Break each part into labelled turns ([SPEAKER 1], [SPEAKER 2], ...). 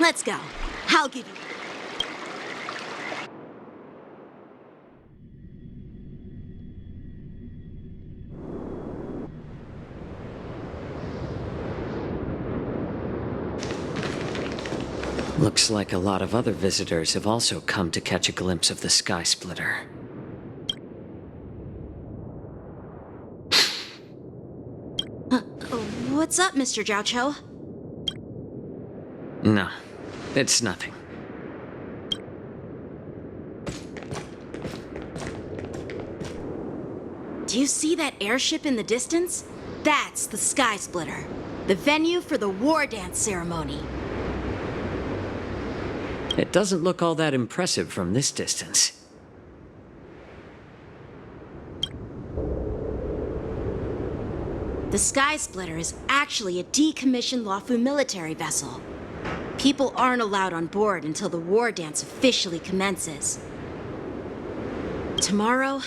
[SPEAKER 1] Let's go. I'll give you...
[SPEAKER 2] Looks like a lot of other visitors have also come to catch a glimpse of the Sky Splitter.
[SPEAKER 1] What's up, Mr. Jiaoqiu?
[SPEAKER 2] No, it's nothing.
[SPEAKER 1] Do you see that airship in the distance? That's the Sky Splitter, the venue for the war dance ceremony.
[SPEAKER 2] It doesn't look all that impressive from this distance.
[SPEAKER 1] The Sky Splitter is actually a decommissioned Luofu military vessel. People aren't allowed on board until the war dance officially commences. Tomorrow,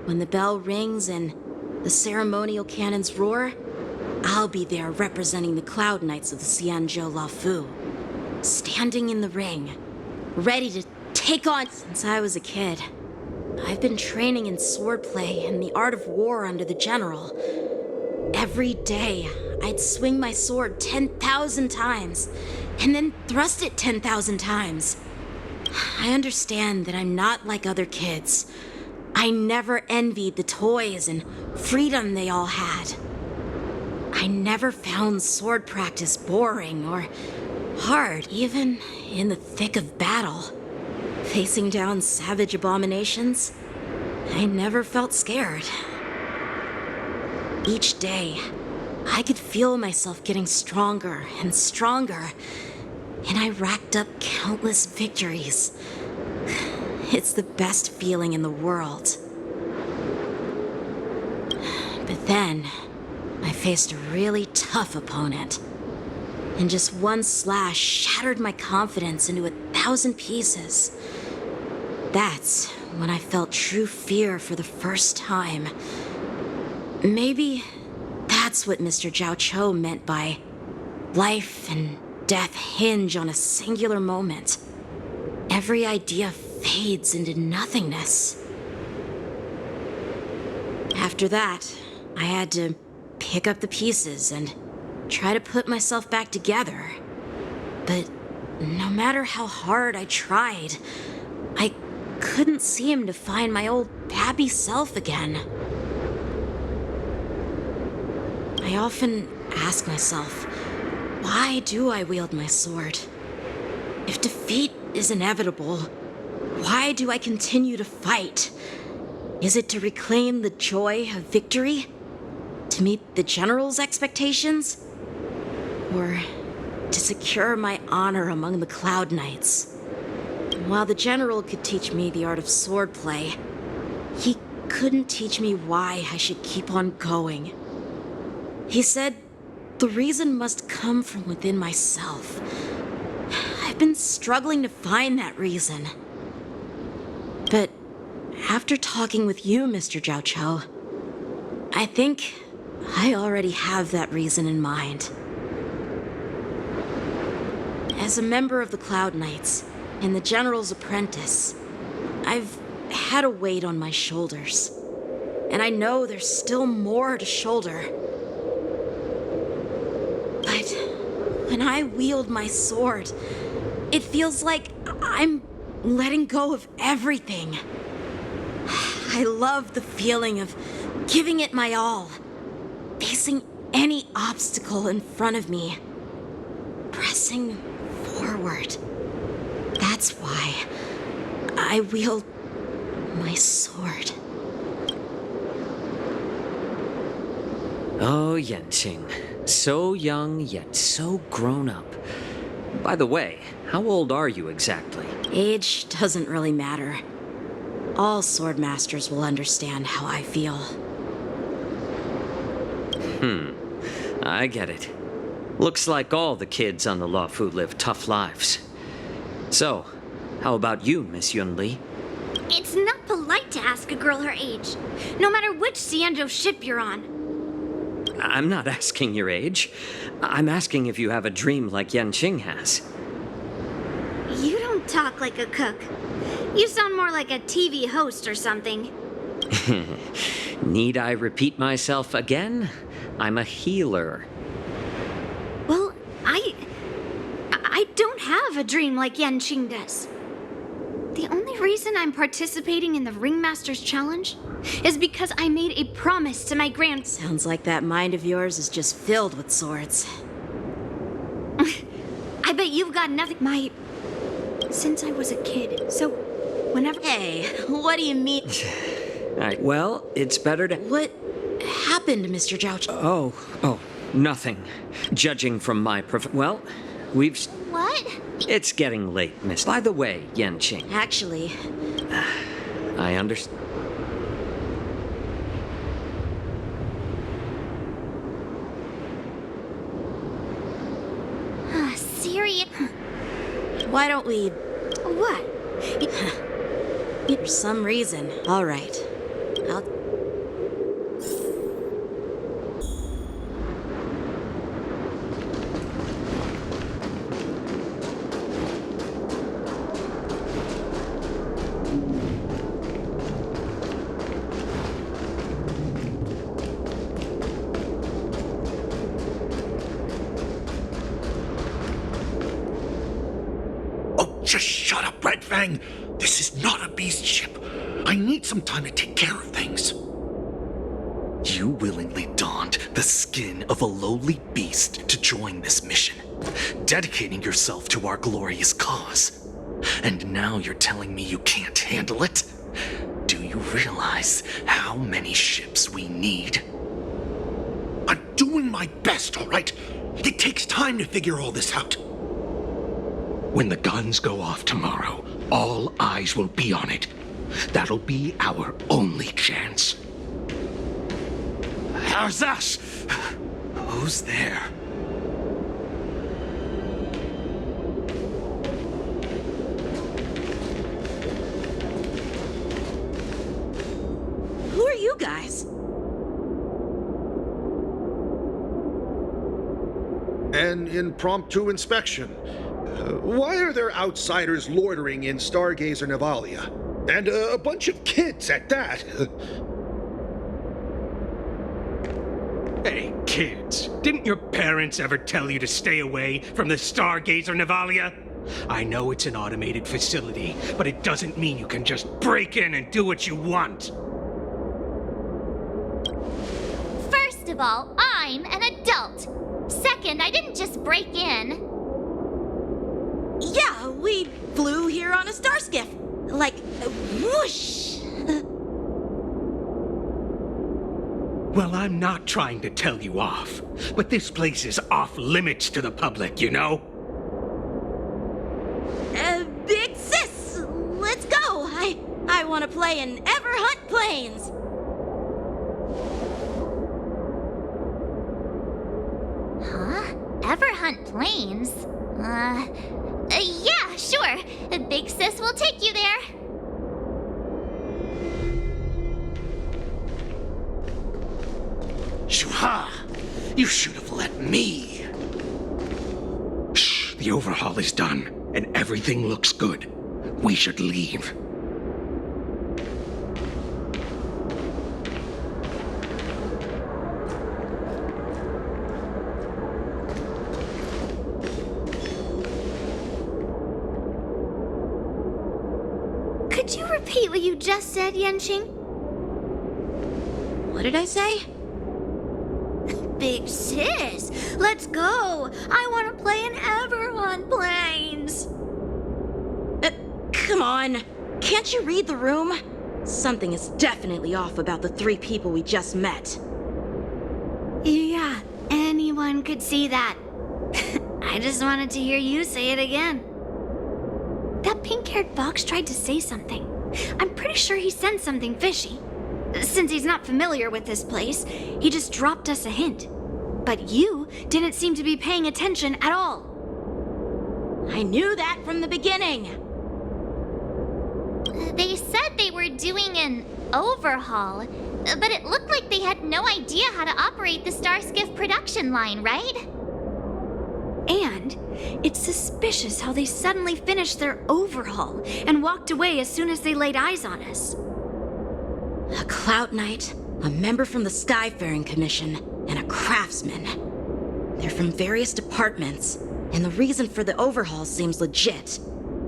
[SPEAKER 1] when the bell rings and the ceremonial cannons roar, I'll be there representing the Cloud Knights of the Xianzhou Luofu, standing in the ring, ready to take on. Since I was a kid, I've been training in swordplay and the art of war under the general. Every day, I'd swing my sword 10,000 times, and then thrust it 10,000 times. I understand that I'm not like other kids. I never envied the toys and freedom they all had. I never found sword practice boring or hard, even in the thick of battle. Facing down savage abominations, I never felt scared. Each day, I could feel myself getting stronger and stronger, and I racked up countless victories. It's the best feeling in the world. But then, I faced a really tough opponent, and just one slash shattered my confidence into 1,000 pieces. That's when I felt true fear for the first time. Maybe that's what Mr. Jiaoqiu meant by life and death hinge on a singular moment. Every idea fades into nothingness. After that, I had to pick up the pieces and try to put myself back together. But no matter how hard I tried, I couldn't seem to find my old happy self again. I often ask myself, why do I wield my sword? If defeat is inevitable, why do I continue to fight? Is it to reclaim the joy of victory? To meet the general's expectations? Or to secure my honor among the Cloud Knights? While the general could teach me the art of swordplay, he couldn't teach me why I should keep on going. He said, the reason must come from within myself. I've been struggling to find that reason. But after talking with you, Mr. Jiaoqiu, I think I already have that reason in mind. As a member of the Cloud Knights and the General's apprentice, I've had a weight on my shoulders. And I know there's still more to shoulder. But when I wield my sword, it feels like I'm letting go of everything. I love the feeling of giving it my all, facing any obstacle in front of me, pressing forward. That's why I wield my sword.
[SPEAKER 2] Oh, Yanqing. So young, yet so grown up. By the way, how old are you exactly?
[SPEAKER 1] Age doesn't really matter. All sword masters will understand how I feel.
[SPEAKER 2] I get it. Looks like all the kids on the Luofu live tough lives. So, how about you, Miss Yunli?
[SPEAKER 3] It's not polite to ask a girl her age, no matter which Xianzhou ship you're on.
[SPEAKER 2] I'm not asking your age. I'm asking if you have a dream like Yanqing has.
[SPEAKER 3] don't talk like a cook. You sound more like a TV host or something.
[SPEAKER 2] Need I repeat myself again? I'm a healer.
[SPEAKER 3] Well, I don't have a dream like Yanqing does. The only reason I'm participating in the Ringmaster's Challenge is because I made a promise to my
[SPEAKER 1] Sounds like that mind of yours is just filled with swords.
[SPEAKER 3] I bet you've got nothing. Since I was a kid, so whenever.
[SPEAKER 1] Hey, what do you mean?
[SPEAKER 2] Well, it's better to...
[SPEAKER 1] What happened, Mr. Jouch?
[SPEAKER 2] Oh, nothing. Judging from my well, we've...
[SPEAKER 3] What?
[SPEAKER 2] It's getting late, miss. By the way, Yanqing,
[SPEAKER 1] Actually,
[SPEAKER 2] I understand.
[SPEAKER 3] Serious?
[SPEAKER 1] why don't we...
[SPEAKER 3] What?
[SPEAKER 1] For some reason. All right. I'll...
[SPEAKER 4] Just shut up, Red Fang! This is not a beast ship. I need some time to take care of things.
[SPEAKER 5] You willingly donned the skin of a lowly beast to join this mission, dedicating yourself to our glorious cause. And now you're telling me you can't handle it? Do you realize how many ships we need?
[SPEAKER 4] I'm doing my best, all right? It takes time to figure all this out. When the guns go off tomorrow, all eyes will be on it. That'll be our only chance.
[SPEAKER 5] How's that? Who's there?
[SPEAKER 1] Who are you guys?
[SPEAKER 6] An impromptu inspection. Why are there outsiders loitering in Stargazer Navalia? And a bunch of kids at that.
[SPEAKER 7] Hey, kids, didn't your parents ever tell you to stay away from the Stargazer Navalia? I know it's an automated facility, but it doesn't mean you can just break in and do what you want.
[SPEAKER 8] First of all, I'm an adult. Second, I didn't just break in.
[SPEAKER 1] Yeah, we flew here on a star skiff. Like, whoosh!
[SPEAKER 7] Well, I'm not trying to tell you off, but this place is off limits to the public, you know?
[SPEAKER 1] Big sis, let's go. I want to play in Ever Hunt Planes.
[SPEAKER 8] Huh? Ever hunt planes? Yeah, sure. Big Sis will take you there.
[SPEAKER 5] Shuha! You should have let me.
[SPEAKER 4] Shh, the overhaul is done, and everything looks good. We should leave.
[SPEAKER 3] Could you repeat what you just said, Yanqing?
[SPEAKER 1] What did I say?
[SPEAKER 3] Big sis, let's go. I want to play in Ever on planes.
[SPEAKER 1] Come on. Can't you read the room? Something is definitely off about the three people we just met.
[SPEAKER 3] Yeah, anyone could see that. I just wanted to hear you say it again. That pink-haired fox tried to say something. I'm pretty sure he sensed something fishy. Since he's not familiar with this place, he just dropped us a hint. But you didn't seem to be paying attention at all.
[SPEAKER 1] I knew that from the beginning.
[SPEAKER 8] They said they were doing an overhaul, but it looked like they had no idea how to operate the Starskiff production line, right?
[SPEAKER 3] And It's suspicious how they suddenly finished their overhaul and walked away as soon as they laid eyes on us.
[SPEAKER 1] A Clout Knight, a member from the Skyfaring Commission, and a craftsman. They're from various departments, and the reason for the overhaul seems legit.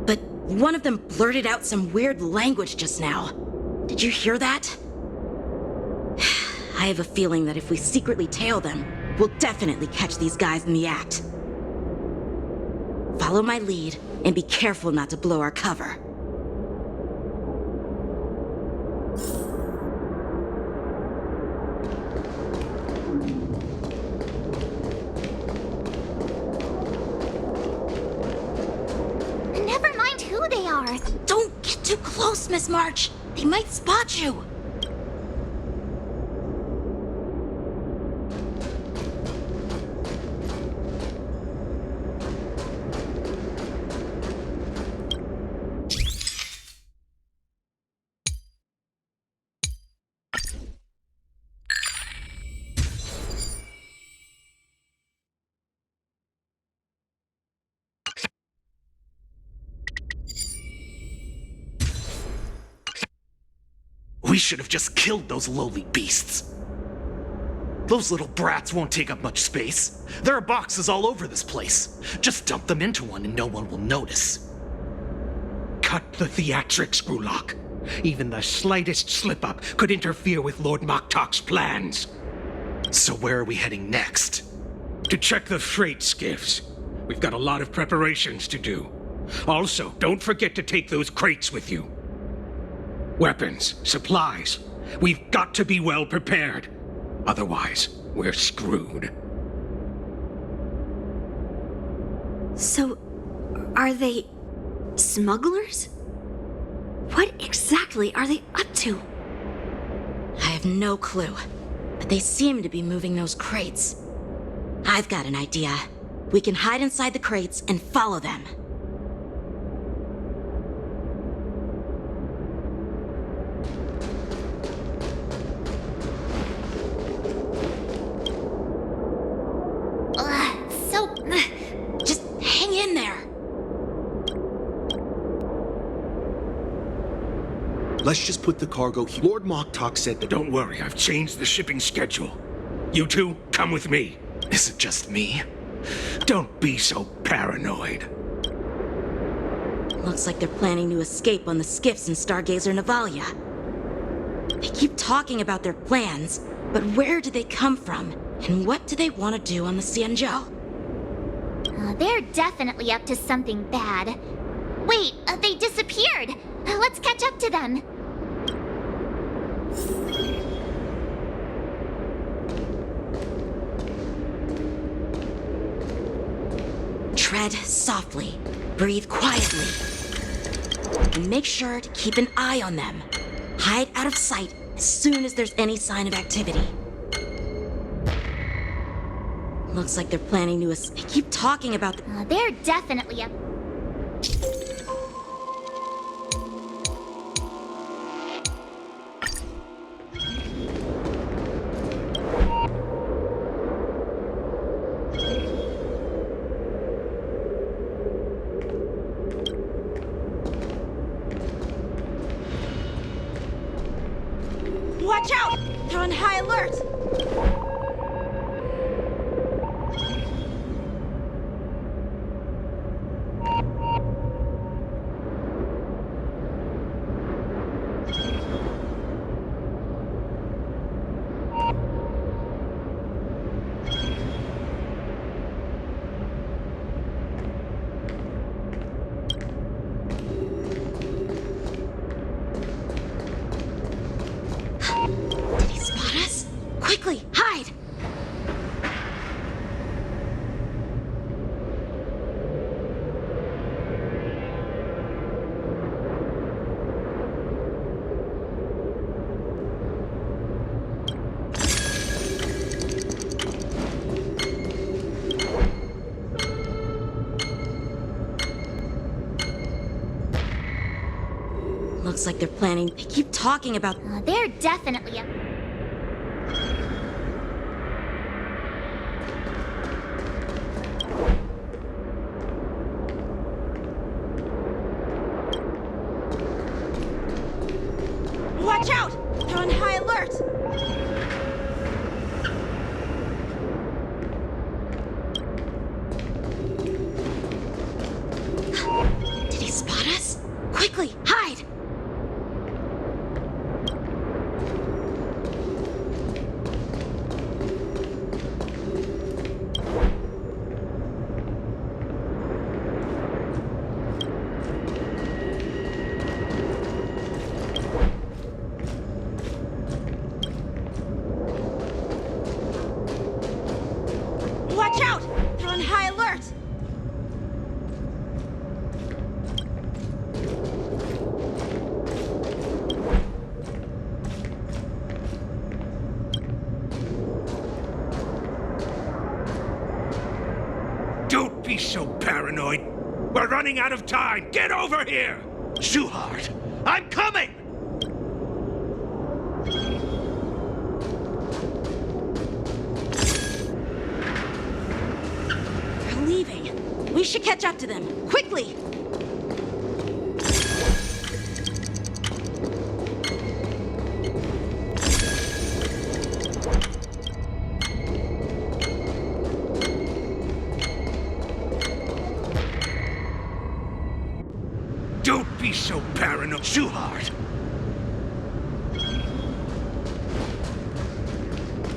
[SPEAKER 1] But one of them blurted out some weird language just now. Did you hear that? I have a feeling that if we secretly tail them, we'll definitely catch these guys in the act. Follow my lead, and be careful not to blow our cover.
[SPEAKER 8] Never mind who they are.
[SPEAKER 1] Don't get too close, Miss March. They might spot you.
[SPEAKER 5] We should have just killed those lowly beasts. Those little brats won't take up much space. There are boxes all over this place. Just dump them into one and no one will notice.
[SPEAKER 7] Cut the theatrics, Grulok. Even the slightest slip-up could interfere with Lord Moktok's plans.
[SPEAKER 5] So where are we heading next?
[SPEAKER 7] To check the freight skiffs. We've got a lot of preparations to do. Also, don't forget to take those crates with you. Weapons, supplies. We've got to be well prepared. Otherwise, we're screwed.
[SPEAKER 3] So, are they smugglers? What exactly are they up to?
[SPEAKER 1] I have no clue, but they seem to be moving those crates. I've got an idea. We can hide inside the crates and follow them. Just hang in there.
[SPEAKER 6] Let's just put the cargo here. Lord Moktok said that.
[SPEAKER 7] Don't worry, I've changed the shipping schedule. You two, come with me.
[SPEAKER 5] Is it just me?
[SPEAKER 7] Don't be so paranoid.
[SPEAKER 1] Looks like they're planning to escape on the skiffs in Stargazer Navalia. They keep talking about their plans, but where do they come from? And what do they want to do on the Xianzhou?
[SPEAKER 8] They're definitely up to something bad. Wait, they disappeared. Let's catch up to them.
[SPEAKER 1] Tread softly, breathe quietly, and make sure to keep an eye on them. Hide out of sight as soon as there's any sign of activity. Looks like they're planning to They keep talking about
[SPEAKER 8] They're definitely up.
[SPEAKER 1] Watch out! They're on high alert! Did he spot us? Quickly, hide! Looks like they're planning. They keep talking about.
[SPEAKER 8] They're definitely up.
[SPEAKER 7] be so paranoid. We're running out of time. Get over here!
[SPEAKER 5] Shuhard, I'm coming!
[SPEAKER 1] They're leaving. We should catch up to them. Quickly!
[SPEAKER 7] Don't be so paranoid.
[SPEAKER 5] Shuhard!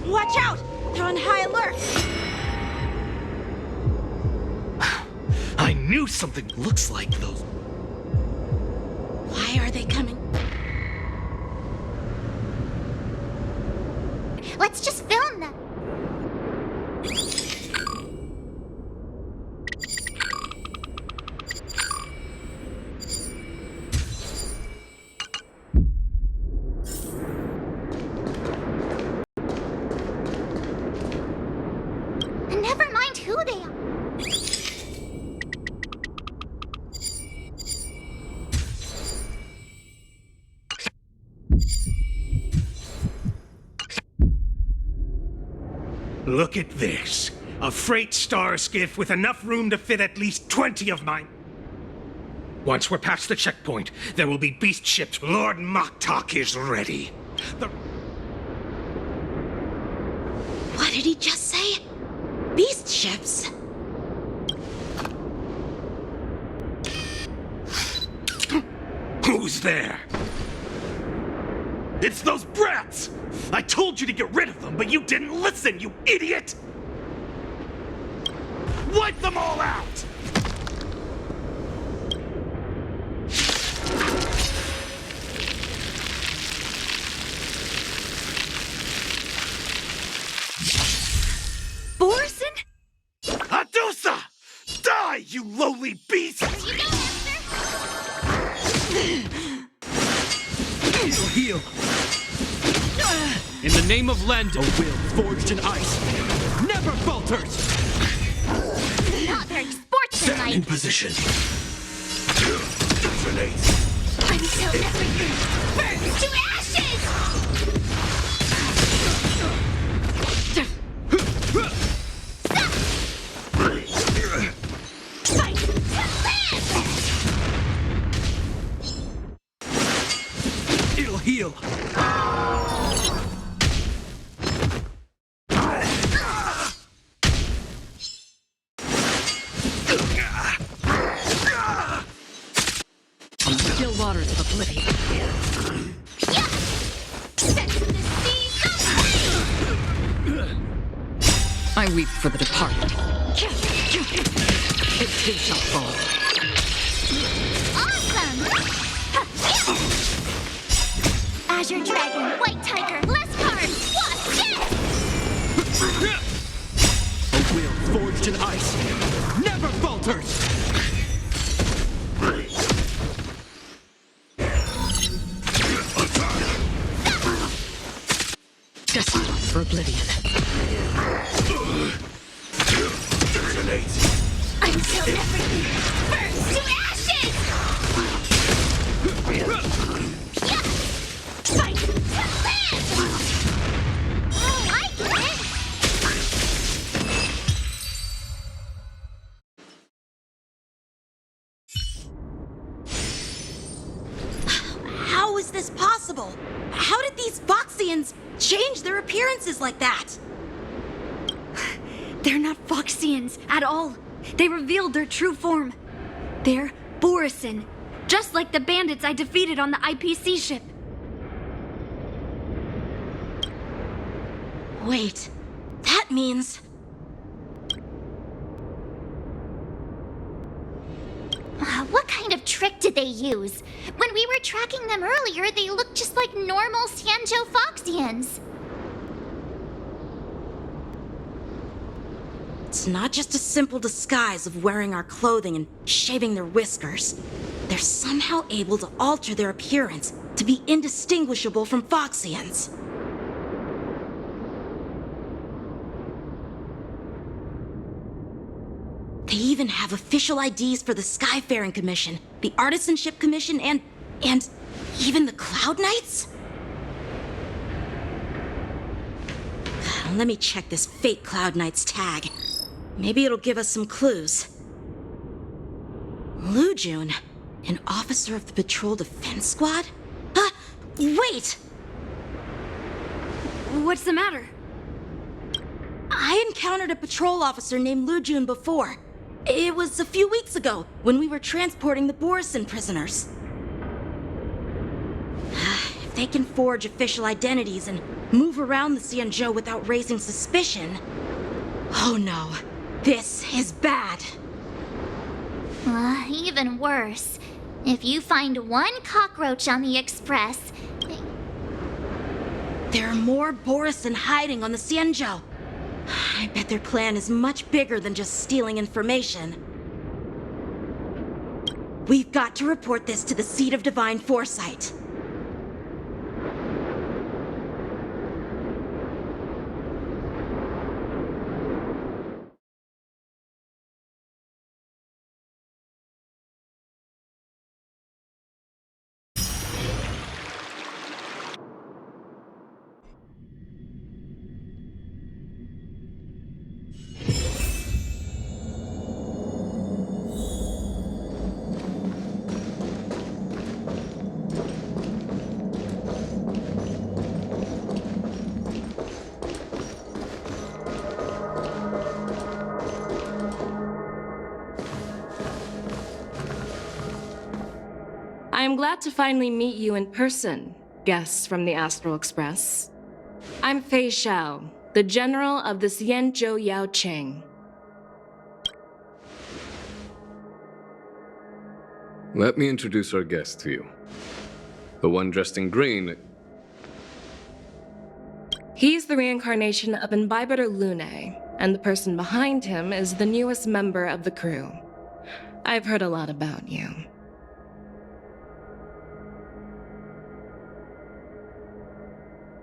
[SPEAKER 1] Watch out! They're on high alert!
[SPEAKER 5] I knew something looks like those.
[SPEAKER 1] Why are they coming?
[SPEAKER 8] Let's just film them. Never mind who they are.
[SPEAKER 7] Look at this. A freight star skiff with enough room to fit at least 20 of mine. Once we're past the checkpoint, there will be beast ships. Lord Moktok is ready.
[SPEAKER 1] What did he just say? Beast ships?
[SPEAKER 7] Who's there?
[SPEAKER 5] It's those brats! I told you to get rid of them, but you didn't listen, you idiot! Wipe them all out!
[SPEAKER 3] Borson?
[SPEAKER 5] Adusa! Die, you lowly beast!
[SPEAKER 8] Here you go, Esther.
[SPEAKER 9] Heal. In the name of Lend, a will forged in ice never falters.
[SPEAKER 8] Not very sportsmanlike.
[SPEAKER 5] In position.
[SPEAKER 8] Until everything burns to ashes! Fight to live!
[SPEAKER 9] It'll heal. Still waters of oblivion.
[SPEAKER 8] Yeah! Set the seas aflame!
[SPEAKER 9] I weep for the departed. It too shall fall.
[SPEAKER 8] Awesome! Azure Dragon, White Tiger, less cards, Wasp, yes!
[SPEAKER 9] A will forged in ice never falters. Destined for oblivion.
[SPEAKER 8] Until everything burns to ashes! Yeah! Fight to live! Oh, I get it!
[SPEAKER 1] How is this possible? How did these Foxians change their appearances like that?
[SPEAKER 3] They're not Foxians at all. They revealed their true form. They're Borson, just like the bandits I defeated on the IPC ship.
[SPEAKER 1] Wait, that means...
[SPEAKER 8] What kind of trick did they use? When we were tracking them earlier, they looked just like normal Sanjo Foxians.
[SPEAKER 1] It's not just a simple disguise of wearing our clothing and shaving their whiskers. They're somehow able to alter their appearance to be indistinguishable from Foxians. They even have official IDs for the Skyfaring Commission, the Artisanship Commission, and even the Cloud Knights? Let me check this fake Cloud Knight's tag. Maybe it'll give us some clues. Lujun, an officer of the Patrol Defense Squad? Wait!
[SPEAKER 3] What's the matter?
[SPEAKER 1] I encountered a patrol officer named Lujun before. It was a few weeks ago, when we were transporting the Borison prisoners. If they can forge official identities and move around the Xianzhou without raising suspicion... Oh no, this is bad.
[SPEAKER 8] Even worse. If you find one cockroach on the Express...
[SPEAKER 1] There are more Borison hiding on the Xianzhou. I bet their plan is much bigger than just stealing information. We've got to report this to the Seat of Divine Foresight.
[SPEAKER 10] I am glad to finally meet you in person, guests from the Astral Express. I'm Fei Xiao, the General of the Xianzhou Yaoqing.
[SPEAKER 11] Let me introduce our guest to you. The one dressed in green.
[SPEAKER 10] He's the reincarnation of Imbibitor Lune, and the person behind him is the newest member of the crew. I've heard a lot about you.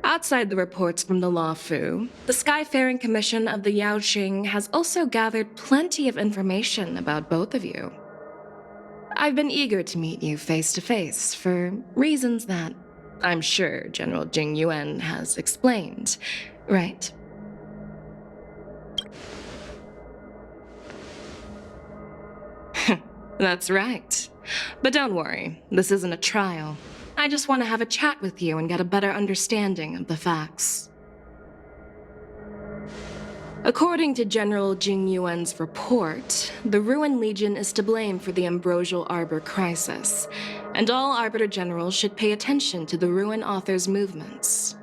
[SPEAKER 10] Outside the reports from the Law Fu, the Skyfaring Commission of the Yaoqing has also gathered plenty of information about both of you. I've been eager to meet you face to face for reasons that I'm sure General Jing Yuan has explained, right? That's right. But don't worry, this isn't a trial. I just want to have a chat with you and get a better understanding of the facts. According to General Jing Yuan's report, the Ruin Legion is to blame for the Ambrosial Arbor crisis, and all Arbiter Generals should pay attention to the Ruin Author's movements.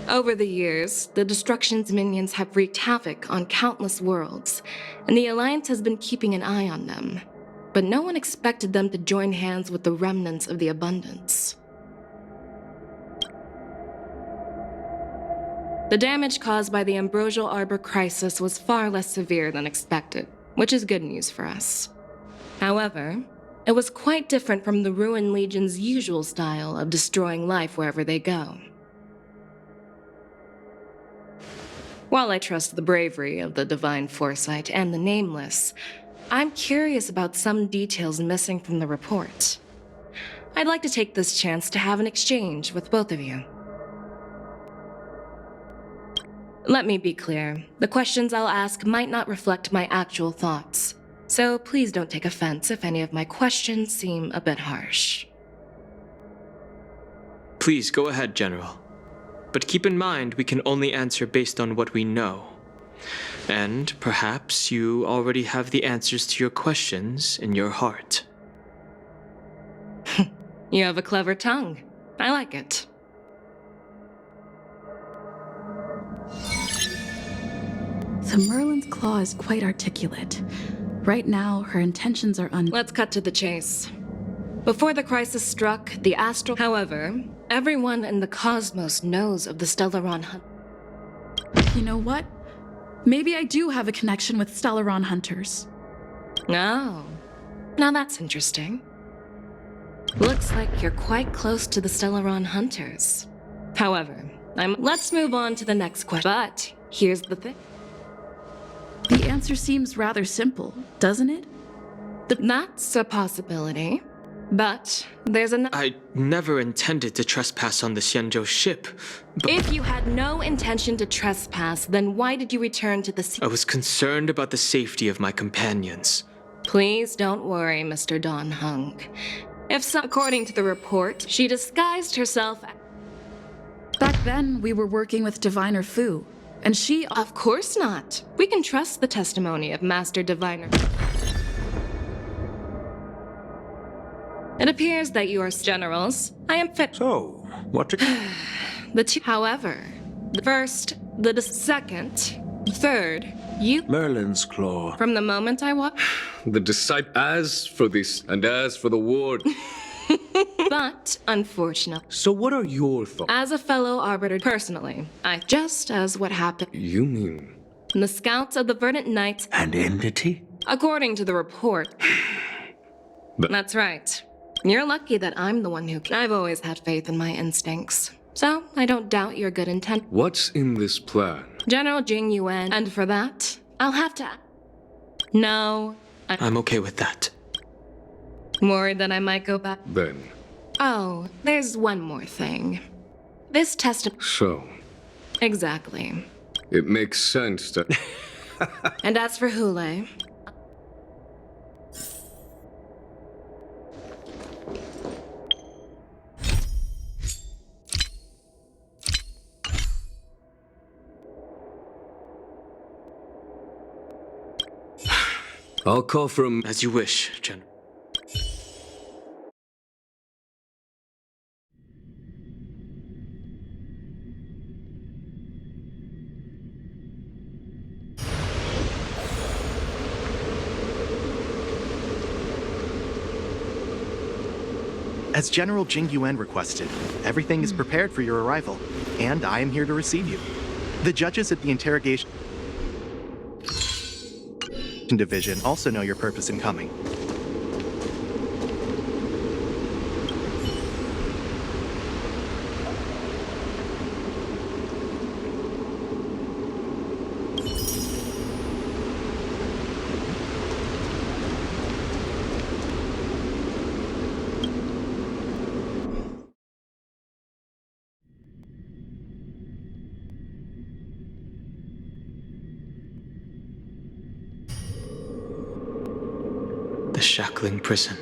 [SPEAKER 10] Over the years, the Destruction's minions have wreaked havoc on countless worlds, and the Alliance has been keeping an eye on them. But no one expected them to join hands with the remnants of the Abundance. The damage caused by the Ambrosial Arbor crisis was far less severe than expected, which is good news for us. However, it was quite different from the Ruin Legion's usual style of destroying life wherever they go. While I trust the bravery of the Divine Foresight and the Nameless, I'm curious about some details missing from the report. I'd like to take this chance to have an exchange with both of you. Let me be clear, the questions I'll ask might not reflect my actual thoughts, so please don't take offense if any of my questions seem a bit harsh.
[SPEAKER 12] Please go ahead, General. But keep in mind, we can only answer based on what we know. And perhaps you already have the answers to your questions in your heart.
[SPEAKER 10] You have a clever tongue. I like it.
[SPEAKER 13] So Merlin's claw is quite articulate. Right now, her intentions are
[SPEAKER 10] Let's cut to the chase. Before the crisis struck, the Astral... However, everyone in the cosmos knows of the Stellaron Hunt.
[SPEAKER 13] You know what? Maybe I do have a connection with Stellaron hunters.
[SPEAKER 10] Oh, now that's interesting. Looks like you're quite close to the Stellaron hunters. However, Let's move on to the next question. But here's the thing.
[SPEAKER 13] The answer seems rather simple, doesn't it?
[SPEAKER 10] That's a possibility. But there's an.
[SPEAKER 12] I never intended to trespass on the Xianzhou ship. But
[SPEAKER 10] If you had no intention to trespass, then why did you return to the sea?
[SPEAKER 12] I was concerned about the safety of my companions.
[SPEAKER 10] Please don't worry, Mr. Don Hung. According to the report, she disguised herself.
[SPEAKER 13] Back then, we were working with Diviner Fu, and she.
[SPEAKER 10] Of course not. We can trust the testimony of Master Diviner. It appears that you are generals. I am fit.
[SPEAKER 14] So, what to...
[SPEAKER 10] The two. However, the first, the second, third, you.
[SPEAKER 14] Merlin's Claw.
[SPEAKER 10] From the moment I walked.
[SPEAKER 11] The disciple. As for this, and as for the ward.
[SPEAKER 10] But, unfortunately.
[SPEAKER 14] So what are your thoughts?
[SPEAKER 10] As a fellow arbiter, personally, just as what happened.
[SPEAKER 11] You mean?
[SPEAKER 10] The scouts of the Verdant Knights.
[SPEAKER 14] An entity?
[SPEAKER 10] According to the report. That's right. You're lucky that I'm the one who. I've always had faith in my instincts. So, I don't doubt your good intent.
[SPEAKER 11] What's in this plan?
[SPEAKER 10] General Jing Yuan, and for that, I'll have to. No.
[SPEAKER 12] I'm okay with that.
[SPEAKER 10] Worried that I might go back.
[SPEAKER 11] Then.
[SPEAKER 10] Oh, there's one more thing. This testament.
[SPEAKER 11] So.
[SPEAKER 10] Exactly.
[SPEAKER 11] It makes sense that.
[SPEAKER 10] And as for Hule.
[SPEAKER 11] I'll call from.
[SPEAKER 12] As you wish, General.
[SPEAKER 15] As General Jing Yuan requested, everything is prepared for your arrival, and I am here to receive you. The judges at the interrogation division also know your purpose in coming.
[SPEAKER 12] Shackling prison.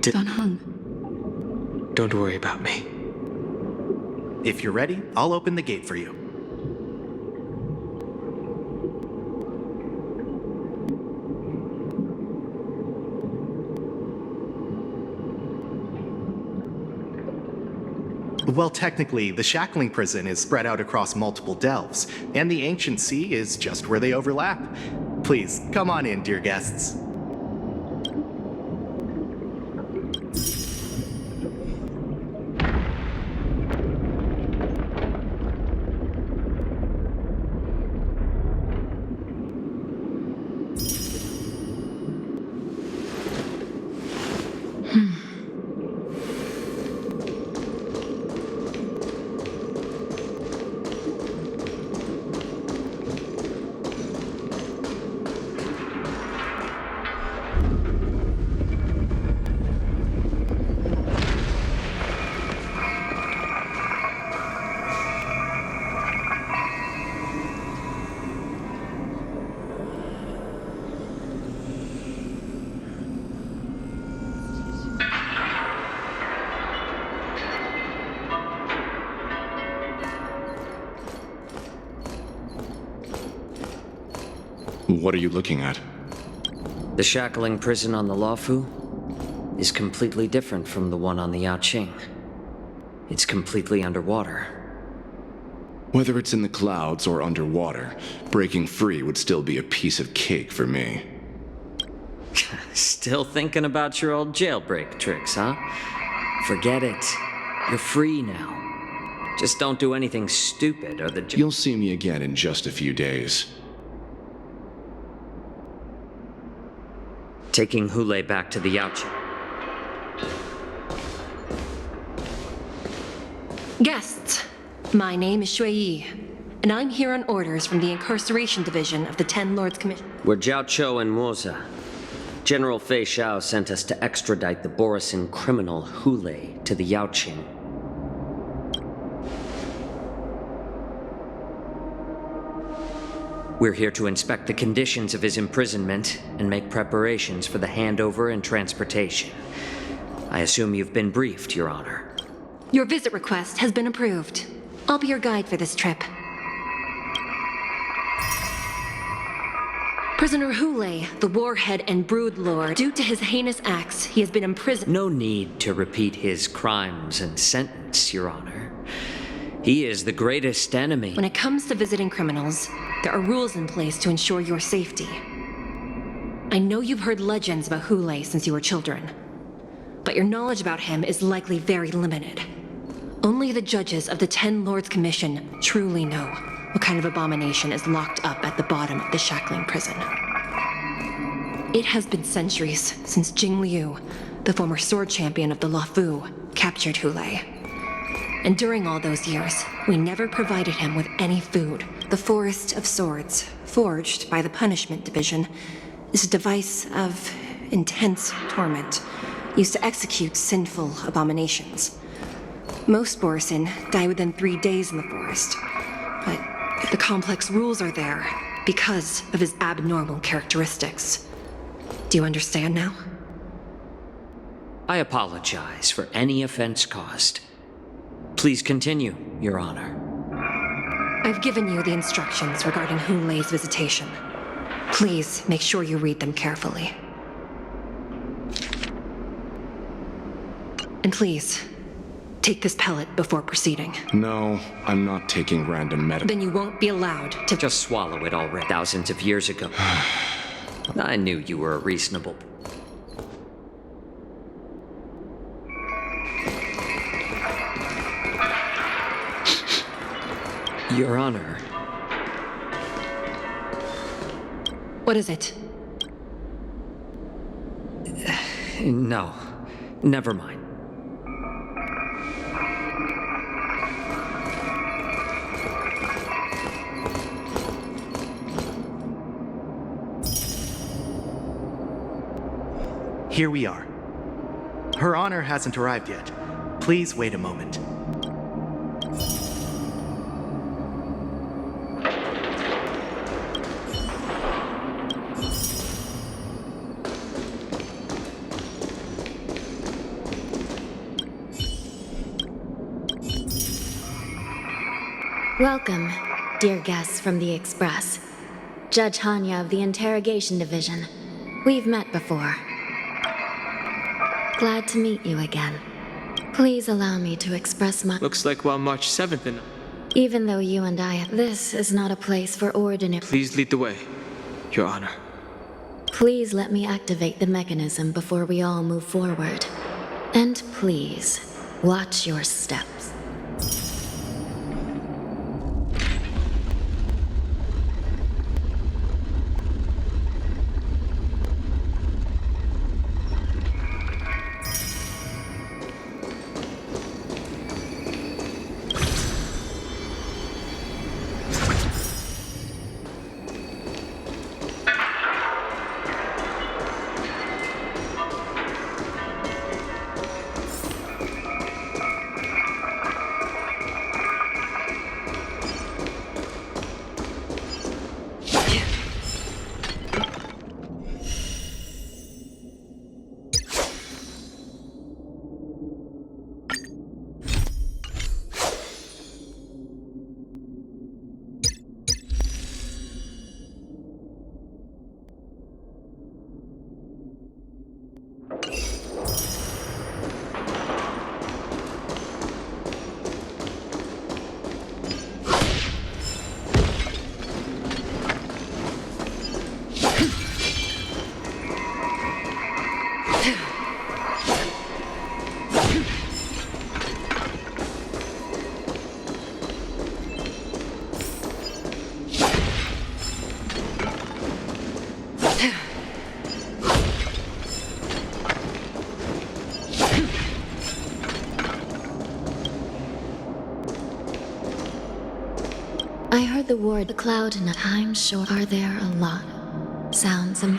[SPEAKER 13] Don Hung.
[SPEAKER 12] Don't worry about me.
[SPEAKER 15] If you're ready, I'll open the gate for you. Well, technically, the Shackling prison is spread out across multiple delves, and the ancient sea is just where they overlap. Please, come on in, dear guests.
[SPEAKER 16] What are you looking at?
[SPEAKER 2] The shackling prison on the Luofu is completely different from the one on the Yaoqing. It's completely underwater.
[SPEAKER 16] Whether it's in the clouds or underwater, breaking free would still be a piece of cake for me.
[SPEAKER 2] Still thinking about your old jailbreak tricks, huh? Forget it. You're free now. Just don't do anything stupid or the...
[SPEAKER 16] You'll see me again in just a few days.
[SPEAKER 2] Taking Hule back to the Yaoqing.
[SPEAKER 17] Guests, my name is Shui Yi, and I'm here on orders from the Incarceration Division of the Ten Lords Commission.
[SPEAKER 2] We're Jiao Cho and Moza. General Fei Xiao sent us to extradite the Borisin criminal Hule to the Yaoqing. We're here to inspect the conditions of his imprisonment and make preparations for the handover and transportation. I assume you've been briefed, Your Honor.
[SPEAKER 17] Your visit request has been approved. I'll be your guide for this trip. Prisoner Hule, the warhead and brood lord, due to his heinous acts, he has been imprisoned.
[SPEAKER 2] No need to repeat his crimes and sentence, Your Honor. He is the greatest enemy.
[SPEAKER 17] When it comes to visiting criminals, there are rules in place to ensure your safety. I know you've heard legends about Hule since you were children, but your knowledge about him is likely very limited. Only the judges of the Ten Lords Commission truly know what kind of abomination is locked up at the bottom of the shackling prison. It has been centuries since Jing Liu, the former sword champion of the Luofu, captured Hule. And during all those years, we never provided him with any food. The Forest of Swords, forged by the Punishment Division, is a device of intense torment, used to execute sinful abominations. Most Borisin die within 3 days in the forest, but the complex rules are there because of his abnormal characteristics. Do you understand now?
[SPEAKER 2] I apologize for any offense caused. Please continue, Your Honor.
[SPEAKER 17] I've given you the instructions regarding Hule's visitation. Please make sure you read them carefully. And please, take this pellet before proceeding.
[SPEAKER 16] No, I'm not taking random medical.
[SPEAKER 17] Then you won't be allowed to—
[SPEAKER 2] Just swallow it already. Thousands of years ago. I knew you were a reasonable... Your Honor.
[SPEAKER 17] What is it?
[SPEAKER 2] No, never mind.
[SPEAKER 15] Here we are. Her Honor hasn't arrived yet. Please wait a moment.
[SPEAKER 3] Welcome, dear guests from the Express. Judge Hanya of the Interrogation Division. We've met before. Glad to meet you again. Please allow me to express my—
[SPEAKER 12] Looks like we're on March 7th and...
[SPEAKER 3] Even though you and I— This is not a place for ordinary—
[SPEAKER 12] Please lead the way, Your Honor.
[SPEAKER 3] Please let me activate the mechanism before we all move forward. And please, watch your steps.
[SPEAKER 18] I heard the word cloud in a time sure. Are there a lot of sounds and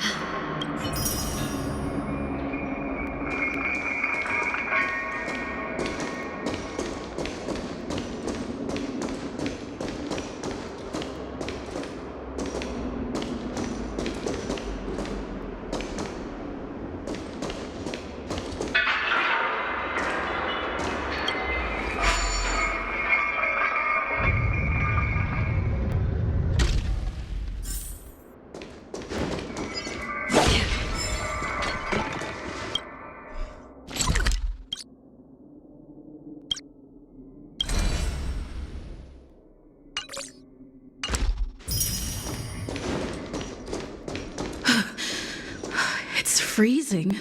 [SPEAKER 13] It's freezing.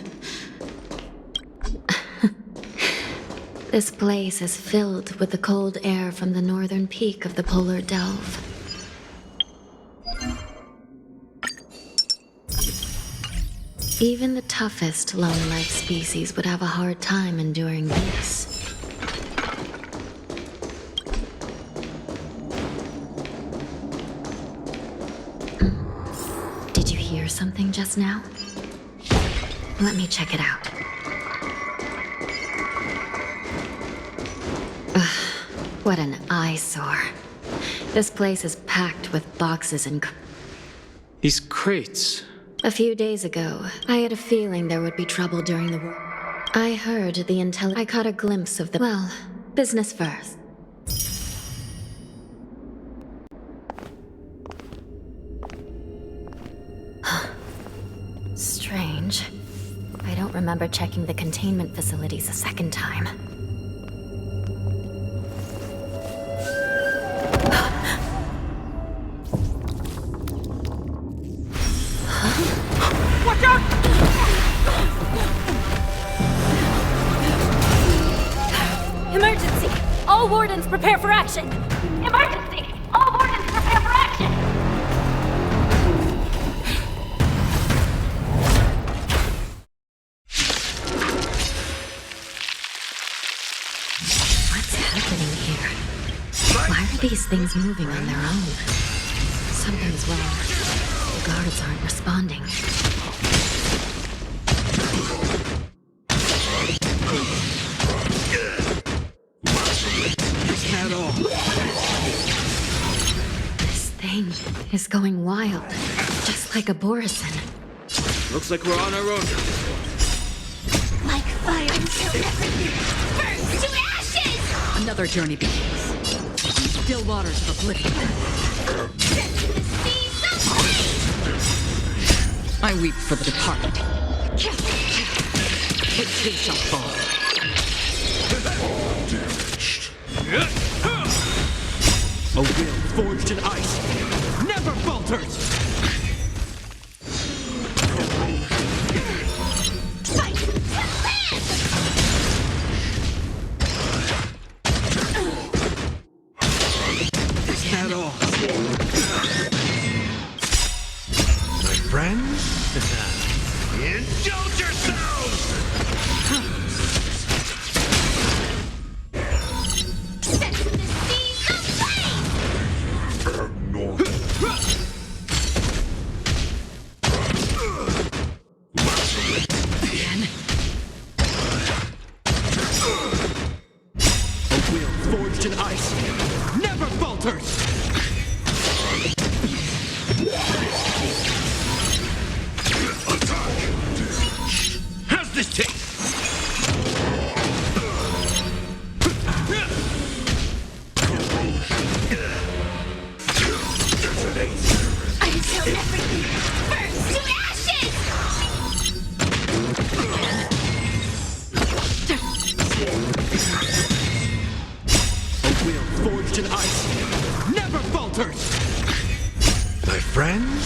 [SPEAKER 18] This place is filled with the cold air from the northern peak of the polar delve. Even the toughest lone life species would have a hard time enduring this. Did you hear something just now? Let me check it out. Ugh, what an eyesore. This place is packed with boxes and...
[SPEAKER 12] These crates.
[SPEAKER 18] A few days ago, I had a feeling there would be trouble during the war. I heard the intel... I caught a glimpse of the... Well, business first. Strange. I don't remember checking the containment facilities a second time.
[SPEAKER 19] Watch out!
[SPEAKER 20] Emergency! All wardens prepare for action! Emergency! All wardens prepare for action!
[SPEAKER 18] What's happening here? Why are these things moving on their own? Something's wrong. The guards aren't responding.
[SPEAKER 19] At all.
[SPEAKER 18] This thing is going wild, just like a Borison.
[SPEAKER 12] Looks like we're on our own.
[SPEAKER 8] Like fire until everything burns to ashes!
[SPEAKER 13] Another journey begins. Still waters of oblivion. I weep for the departed. It too shall fall.
[SPEAKER 9] A will forged in ice never falters!
[SPEAKER 19] At all. My friends, indulge yourselves!
[SPEAKER 9] A will forged in ice never falters!
[SPEAKER 19] How's this take?
[SPEAKER 8] Until everything burns to ashes!
[SPEAKER 9] A will forged in ice never falters!
[SPEAKER 19] My friends,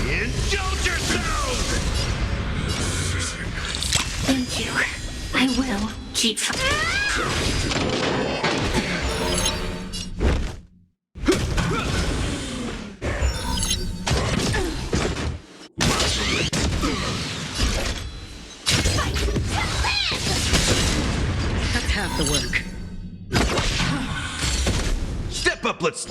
[SPEAKER 19] indulge yourselves!
[SPEAKER 18] Thank you. I will keep...
[SPEAKER 13] That's half the work.
[SPEAKER 19] Step up, let's...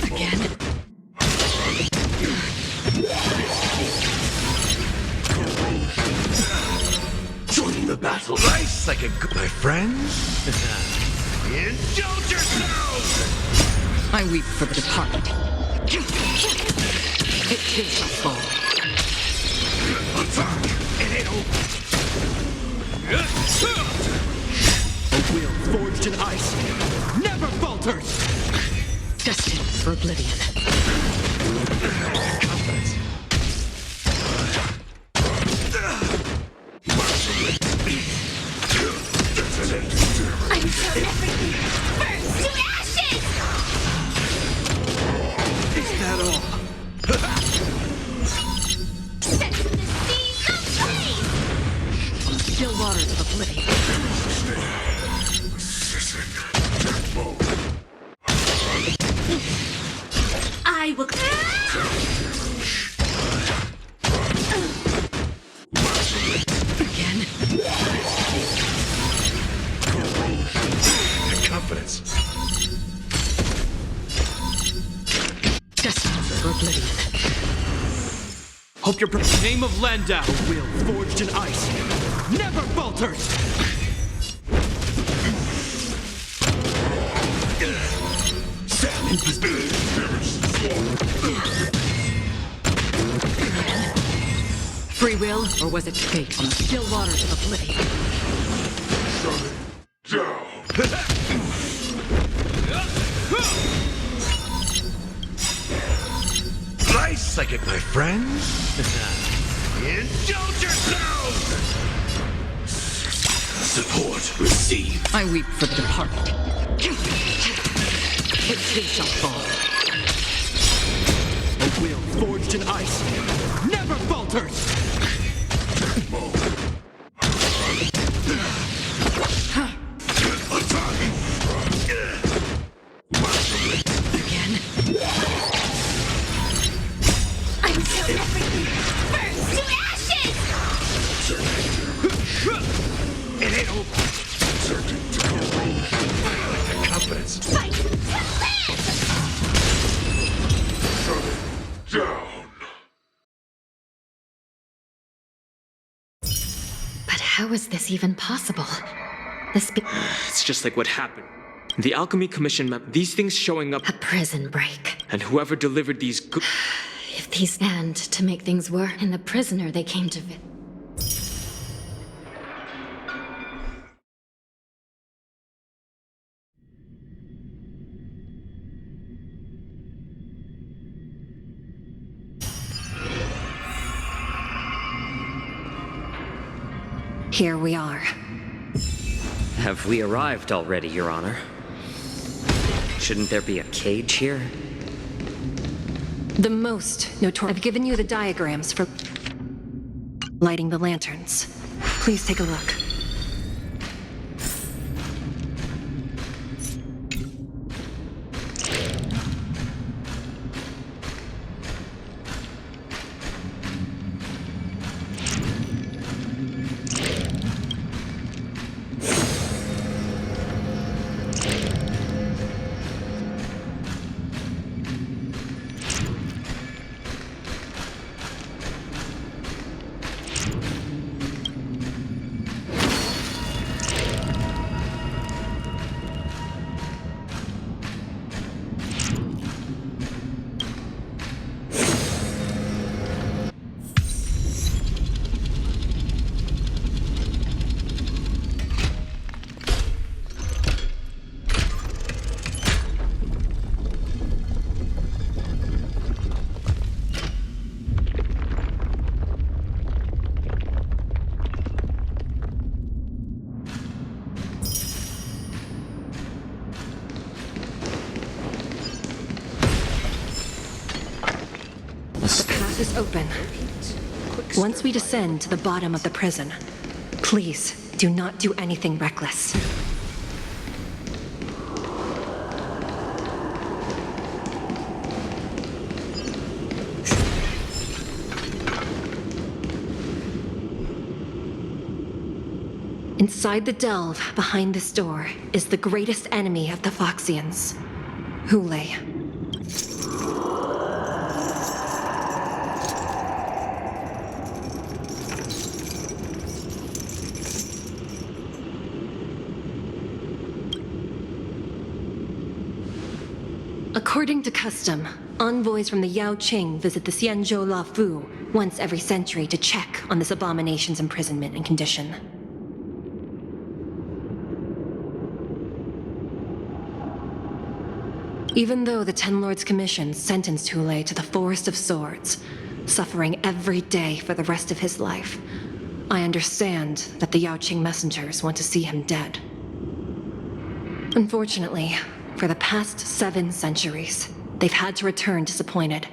[SPEAKER 1] Again?
[SPEAKER 19] Join the battle. Nice, like a good... My friends? Indulge yourselves!
[SPEAKER 21] I weep for the departed. It too shall fall.
[SPEAKER 19] Attack! It ain't over.
[SPEAKER 9] A will forged in ice never falters!
[SPEAKER 21] Destined for oblivion.
[SPEAKER 19] Confidence.
[SPEAKER 8] I'm so everything burns to ashes!
[SPEAKER 19] Is that all?
[SPEAKER 8] Set the seas ablaze!
[SPEAKER 21] On the still waters of oblivion.
[SPEAKER 1] I will. Again?
[SPEAKER 19] Confidence.
[SPEAKER 21] Destined for oblivion.
[SPEAKER 9] Hope your name of Landau, a will forged in ice never falters!
[SPEAKER 21] Free will, or was it fate on the still waters of oblivion?
[SPEAKER 19] Nice, like it, my friends. Indulge yourselves! Support received.
[SPEAKER 21] I weep for the departed. It too shall fall.
[SPEAKER 9] A will forged in ice never falters!
[SPEAKER 1] Again?
[SPEAKER 8] I'm so everything burns to ashes!
[SPEAKER 19] It ain't over. Confidence.
[SPEAKER 8] Fight to live!
[SPEAKER 19] Down.
[SPEAKER 18] But how is this even possible?
[SPEAKER 12] It's just like what happened. The Alchemy Commission map, these things showing up.
[SPEAKER 18] A prison break.
[SPEAKER 12] And whoever delivered these
[SPEAKER 18] If these and to make things worse, and the prisoner they came to visit.
[SPEAKER 17] Here we are.
[SPEAKER 2] Have we arrived already, Your Honor? Shouldn't there be a cage here?
[SPEAKER 17] The most notorious. I've given you the diagrams for lighting the lanterns. Please take a look. The path is open. Once we descend to the bottom of the prison, please do not do anything reckless. Inside the delve behind this door is the greatest enemy of the Foxians, Hule. According to custom, envoys from the Yao Qing visit the Xianzhou La Fu once every century to check on this abomination's imprisonment and condition. Even though the Ten Lords Commission sentenced Hule to the Forest of Swords, suffering every day for the rest of his life, I understand that the Yao Qing messengers want to see him dead. Unfortunately, for the past 7 centuries, they've had to return disappointed.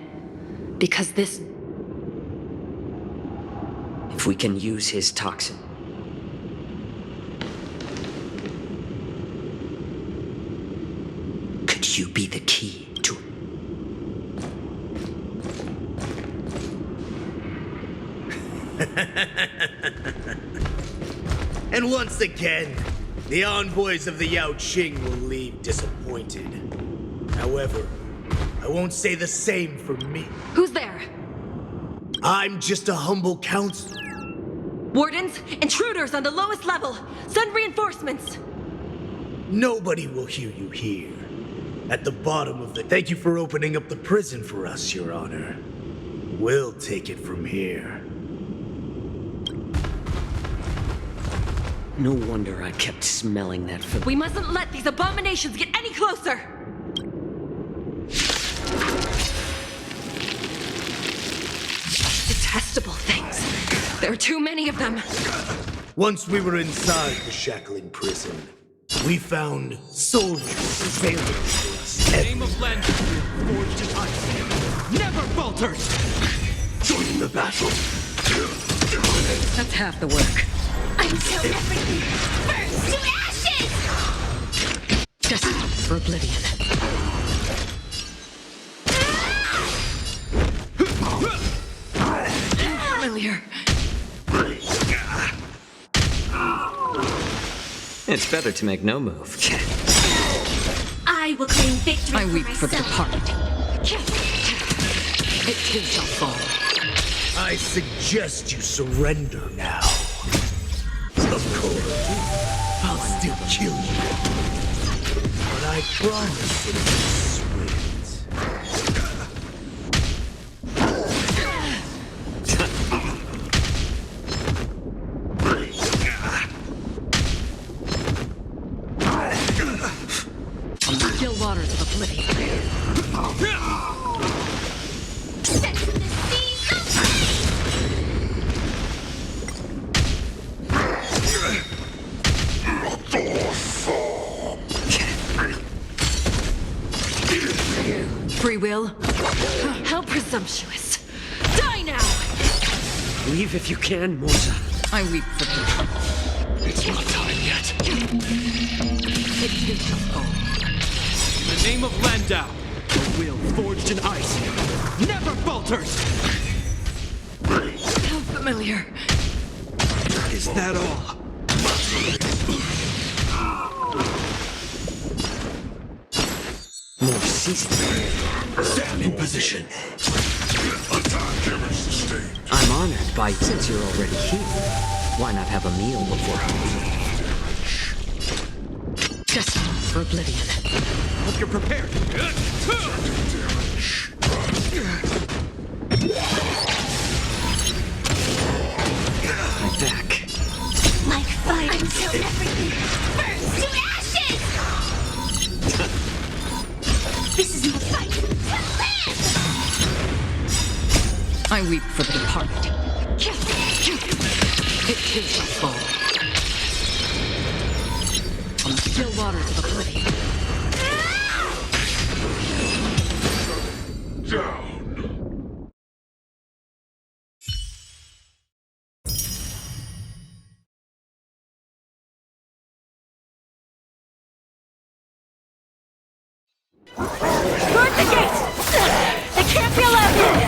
[SPEAKER 17] Because this...
[SPEAKER 2] If we can use his toxin. Could you be the key to it?
[SPEAKER 4] And once again, the envoys of the Yao Qing will leave disappointed. However, I won't say the same for me.
[SPEAKER 17] Who's there?
[SPEAKER 4] I'm just a humble counselor.
[SPEAKER 17] Wardens, intruders on the lowest level! Send reinforcements!
[SPEAKER 4] Nobody will hear you here. At the bottom of the... Thank you for opening up the prison for us, Your Honor. We'll take it from here.
[SPEAKER 2] No wonder I kept smelling that food.
[SPEAKER 17] We mustn't let these abominations get any closer! Detestable things. There are too many of them.
[SPEAKER 4] Once we were inside the shackling prison, we found soldiers available for us.
[SPEAKER 9] The name of Len, forged in ice, never falters!
[SPEAKER 19] Join the battle.
[SPEAKER 21] That's half the work.
[SPEAKER 8] Until everything burns to ashes!
[SPEAKER 21] Destined for oblivion.
[SPEAKER 17] Familiar.
[SPEAKER 2] It's better to make no move.
[SPEAKER 8] I will claim victory
[SPEAKER 21] I weep for the
[SPEAKER 8] myself.
[SPEAKER 21] departed. It too shall fall.
[SPEAKER 4] I suggest you surrender now. Of course, I'll still kill you. But I promise it'll be sweet.
[SPEAKER 21] On the still waters of oblivion.
[SPEAKER 17] Free will? How presumptuous. Die now!
[SPEAKER 2] Leave if you can, Moza.
[SPEAKER 21] I weep for the
[SPEAKER 19] It's not time yet.
[SPEAKER 21] It too shall fall.
[SPEAKER 9] In the name of Landau, a will forged in ice, never falters!
[SPEAKER 17] How familiar.
[SPEAKER 9] Is that all?
[SPEAKER 2] More seasoning.
[SPEAKER 19] Stand in position. Attack damage sustained.
[SPEAKER 2] I'm honored by since you're already here. Why not have a meal before?
[SPEAKER 21] Destined for oblivion.
[SPEAKER 9] Hope you're prepared.
[SPEAKER 2] My back.
[SPEAKER 8] Like fire until everything burns to ashes! This is my fight to live!
[SPEAKER 21] I weep for the departed. It too shall fall. On the still waters of oblivion.
[SPEAKER 19] Down.
[SPEAKER 20] Guard the gates! They can't be allowed in!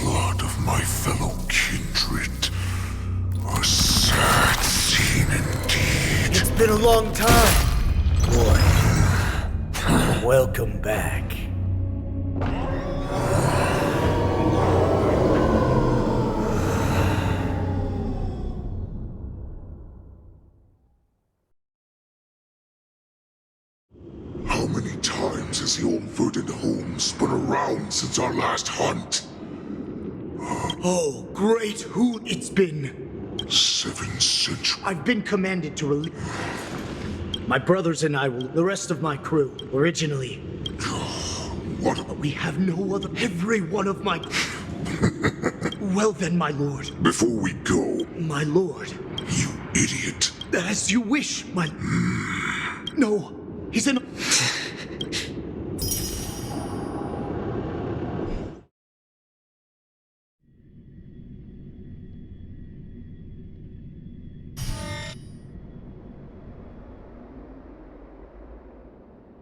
[SPEAKER 19] blood of my fellow kindred. A sad scene indeed.
[SPEAKER 4] It's been a long time, boy. Welcome back.
[SPEAKER 19] How many times has the old verdant home spun around since our last hunt?
[SPEAKER 4] Oh, great hoot it's been.
[SPEAKER 19] 7 centuries.
[SPEAKER 4] I've been commanded to release. My brothers and I will, the rest of my crew, originally.
[SPEAKER 19] What?
[SPEAKER 4] But we have no other. Every one of my. Well then, my lord.
[SPEAKER 19] Before we go.
[SPEAKER 4] My lord.
[SPEAKER 19] You idiot.
[SPEAKER 4] As you wish, my. No, he's an.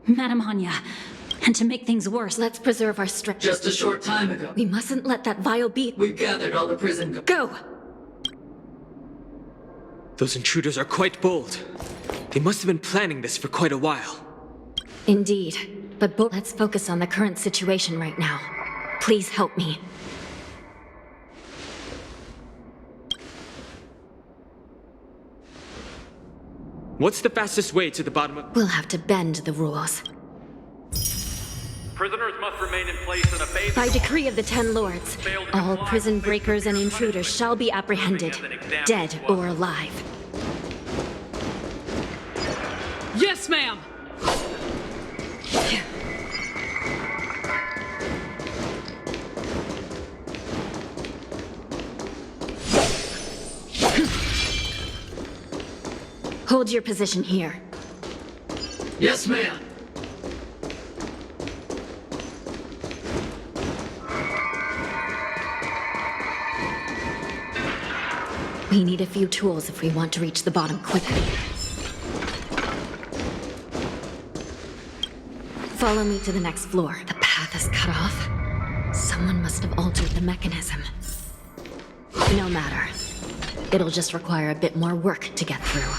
[SPEAKER 20] Madam Hanya, and to make things worse,
[SPEAKER 18] Let's preserve our strength.
[SPEAKER 21] Just a short time ago,
[SPEAKER 18] We mustn't let that vile beast.
[SPEAKER 21] we gathered all the prison
[SPEAKER 18] Go!
[SPEAKER 12] Those intruders are quite bold. They must have been planning this for quite a while.
[SPEAKER 18] Indeed. But let's focus on the current situation right now. Please help me.
[SPEAKER 12] What's the fastest way to the bottom of...
[SPEAKER 18] We'll have to bend the rules.
[SPEAKER 9] Prisoners must remain in place and obey the
[SPEAKER 18] By decree of the Ten Lords, all prison breakers and intruders shall be apprehended, dead or alive.
[SPEAKER 21] Yes, ma'am!
[SPEAKER 18] Hold your position here.
[SPEAKER 21] Yes, ma'am!
[SPEAKER 18] We need a few tools if we want to reach the bottom quickly. Follow me to the next floor. The path is cut off. Someone must have altered the mechanism. No matter. It'll just require a bit more work to get through.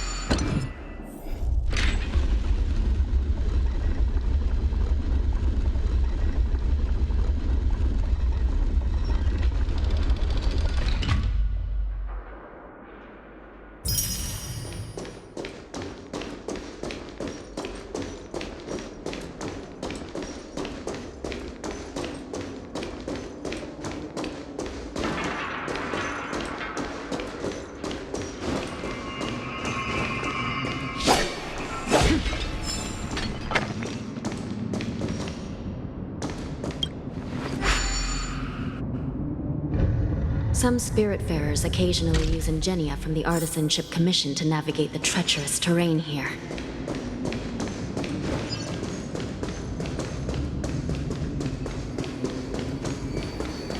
[SPEAKER 18] Some Spiritfarers occasionally use ingenia from the Artisanship Commission to navigate the treacherous terrain here.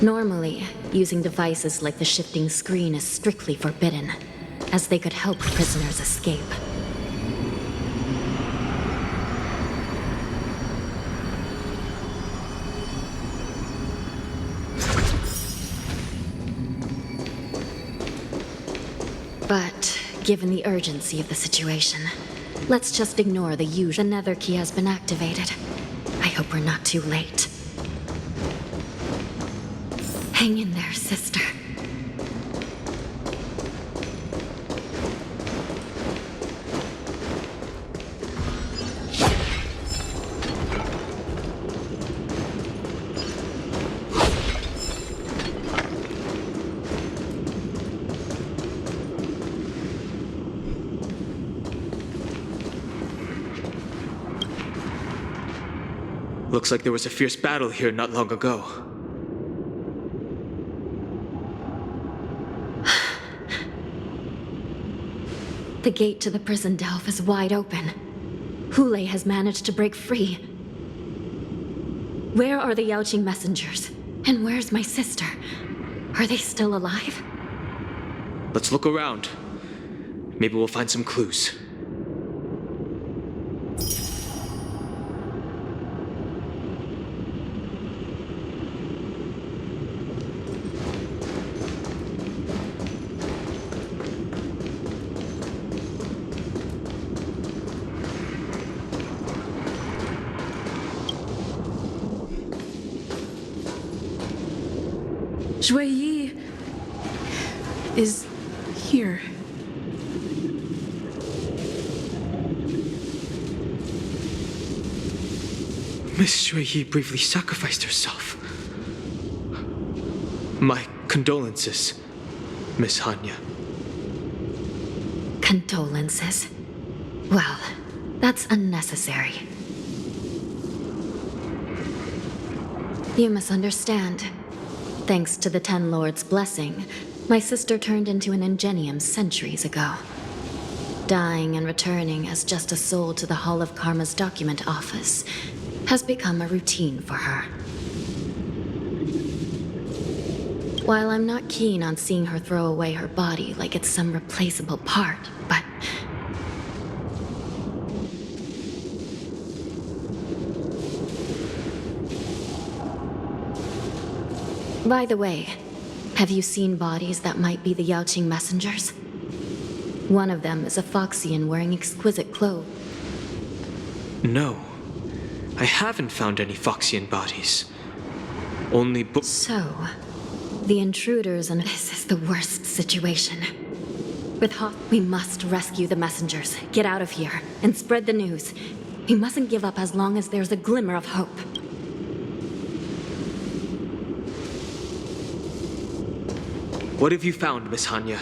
[SPEAKER 18] Normally, using devices like the shifting screen is strictly forbidden, as they could help prisoners escape. But, given the urgency of the situation, let's just ignore the usual. The nether key has been activated. I hope we're not too late. Hang in there, sister.
[SPEAKER 12] Looks like there was a fierce battle here not long ago.
[SPEAKER 18] The gate to the prison delve is wide open. Hule has managed to break free. Where are the Yaoqing messengers? And where's my sister? Are they still alive?
[SPEAKER 12] Let's look around. Maybe we'll find some clues.
[SPEAKER 13] Jueyi is here.
[SPEAKER 12] Miss Jueyi bravely sacrificed herself. My condolences, Miss Hanya.
[SPEAKER 18] Condolences? Well, that's unnecessary. You misunderstand. Thanks to the Ten Lords' blessing, my sister turned into an Ingenium centuries ago. Dying and returning as just a soul to the Hall of Karma's document office has become a routine for her. While I'm not keen on seeing her throw away her body like it's some replaceable part, but... By the way, have you seen bodies that might be the Yaoqing messengers? One of them is a Foxian wearing exquisite clothes.
[SPEAKER 12] No. I haven't found any Foxian bodies. Only
[SPEAKER 18] So, the intruders and this is the worst situation. With Hawk, we must rescue the messengers, get out of here, and spread the news. We mustn't give up as long as there's a glimmer of hope.
[SPEAKER 12] What have you found, Miss Hanya?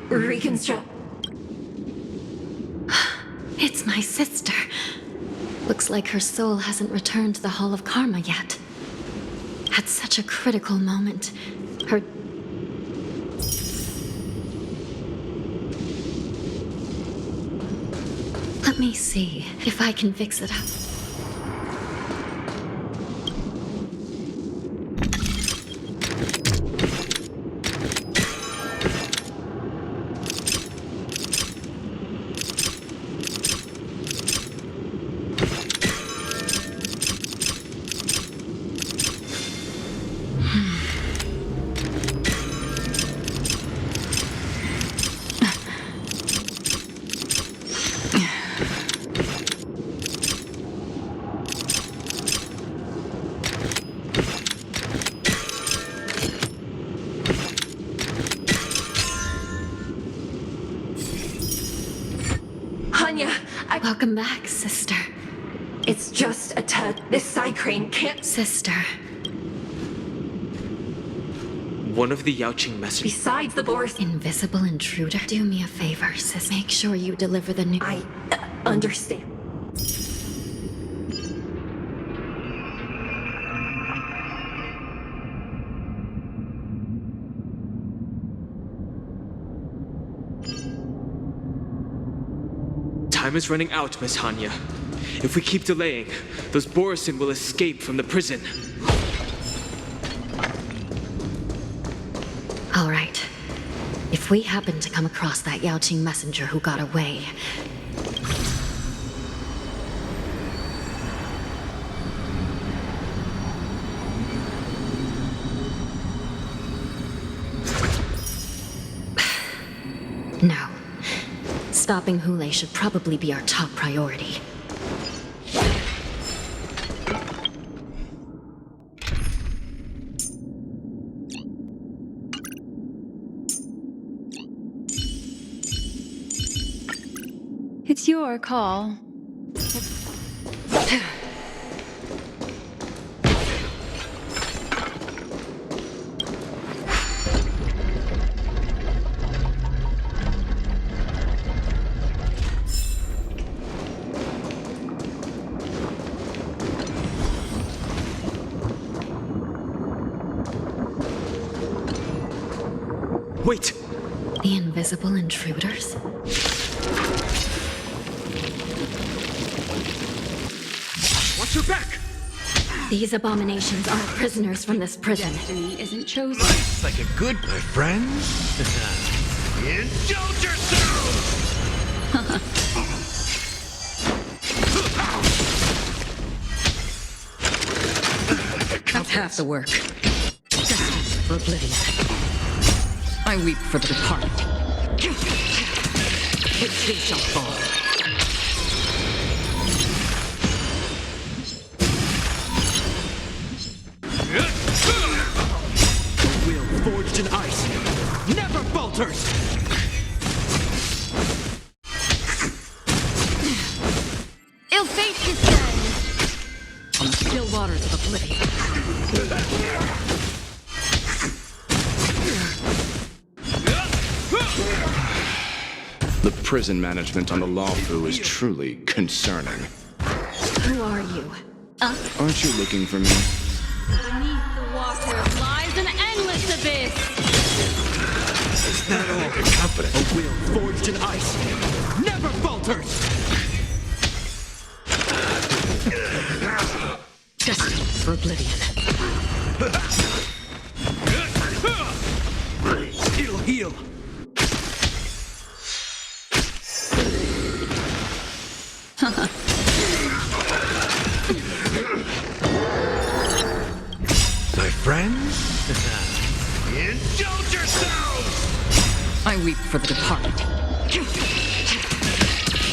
[SPEAKER 17] Reconstruct.
[SPEAKER 18] It's my sister. Looks like her soul hasn't returned to the Hall of Karma yet. At such a critical moment, her... Let me see if I can fix it up. Welcome back, sister.
[SPEAKER 17] It's just a tad. This side crane can't.
[SPEAKER 18] Sister.
[SPEAKER 12] One of the Yaoqing messengers.
[SPEAKER 17] Besides the Boris.
[SPEAKER 18] Invisible intruder. Do me a favor, sis. Make sure you deliver the news.
[SPEAKER 17] I understand.
[SPEAKER 12] Time is running out, Miss Hanya. If we keep delaying, those Borisin will escape from the prison.
[SPEAKER 18] All right. If we happen to come across that Yaoqing messenger who got away... No. Stopping Hule should probably be our top priority.
[SPEAKER 6] It's your call.
[SPEAKER 12] Wait!
[SPEAKER 18] The invisible intruders?
[SPEAKER 7] Watch your back!
[SPEAKER 18] These abominations are prisoners from this prison.
[SPEAKER 6] Destiny isn't chosen.
[SPEAKER 19] Life's like a good, my friends. Indulge yourselves!
[SPEAKER 21] That's half the work. Destined for oblivion. I weep for the departed. It too shall fall.
[SPEAKER 9] A will forged in ice never falters!
[SPEAKER 20] Ill fate descends!
[SPEAKER 21] On the still waters of oblivion.
[SPEAKER 16] The prison management on the Lawfu is truly concerning.
[SPEAKER 18] Who are you?
[SPEAKER 16] Aren't you looking for me?
[SPEAKER 20] Beneath the waters lies an endless abyss!
[SPEAKER 9] Is that all?
[SPEAKER 4] Confidence.
[SPEAKER 9] A will forged in ice never falters!
[SPEAKER 21] Destined for oblivion.
[SPEAKER 9] It'll heal!
[SPEAKER 19] My friends? Indulge yourselves!
[SPEAKER 21] I weep for the departed.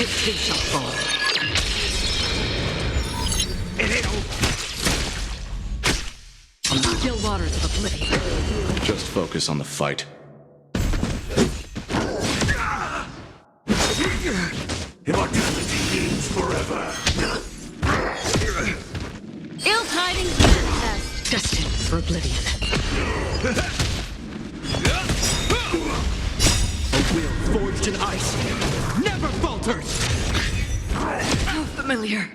[SPEAKER 21] It too shall fall. On the still waters of oblivion.
[SPEAKER 16] Just focus on the fight.
[SPEAKER 19] Immortality means forever.
[SPEAKER 20] Ill tidings manifest!
[SPEAKER 21] Destined for oblivion.
[SPEAKER 9] A will forged in ice never falters!
[SPEAKER 21] How familiar.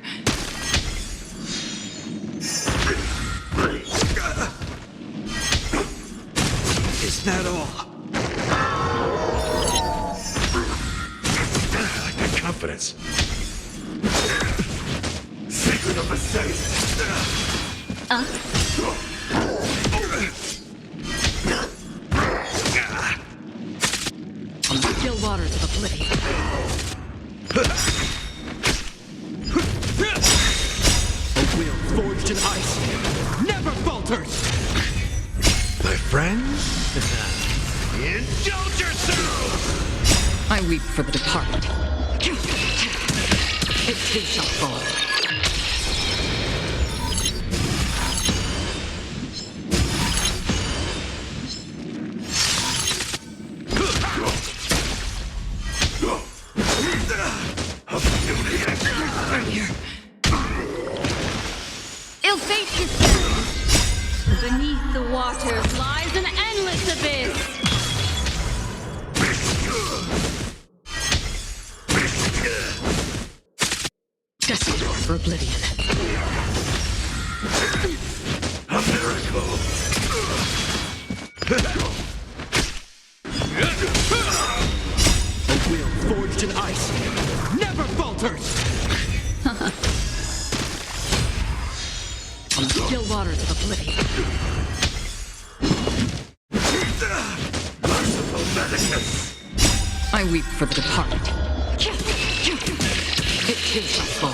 [SPEAKER 9] Is that all?
[SPEAKER 4] Like the confidence.
[SPEAKER 19] Secret of the safe.
[SPEAKER 21] On the still waters of oblivion.
[SPEAKER 9] A will forged in ice never falters!
[SPEAKER 19] My friends? Indulge yourselves!
[SPEAKER 21] I weep for the departed. It too shall fall.
[SPEAKER 20] Ill fate descends! Beneath the waters lies an endless abyss!
[SPEAKER 21] Destined for oblivion.
[SPEAKER 19] A miracle!
[SPEAKER 9] A will forged in ice never falters!
[SPEAKER 21] On the still waters of oblivion.
[SPEAKER 19] Merciful medicus!
[SPEAKER 21] I weep for the departed. It too shall fall.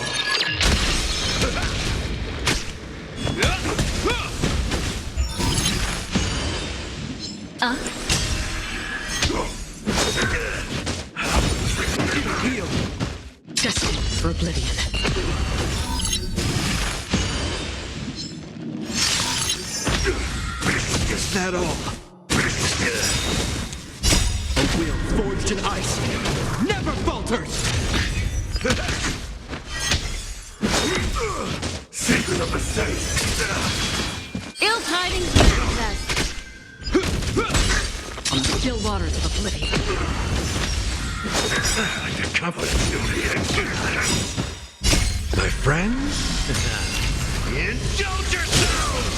[SPEAKER 9] Heal!
[SPEAKER 21] Destined for oblivion.
[SPEAKER 9] Is that all? A will forged in ice never falters!
[SPEAKER 19] Secret of the safe!
[SPEAKER 20] Ill tidings manifest!
[SPEAKER 21] On the still waters of oblivion.
[SPEAKER 19] Like the confidence. My friends? Indulge yourselves!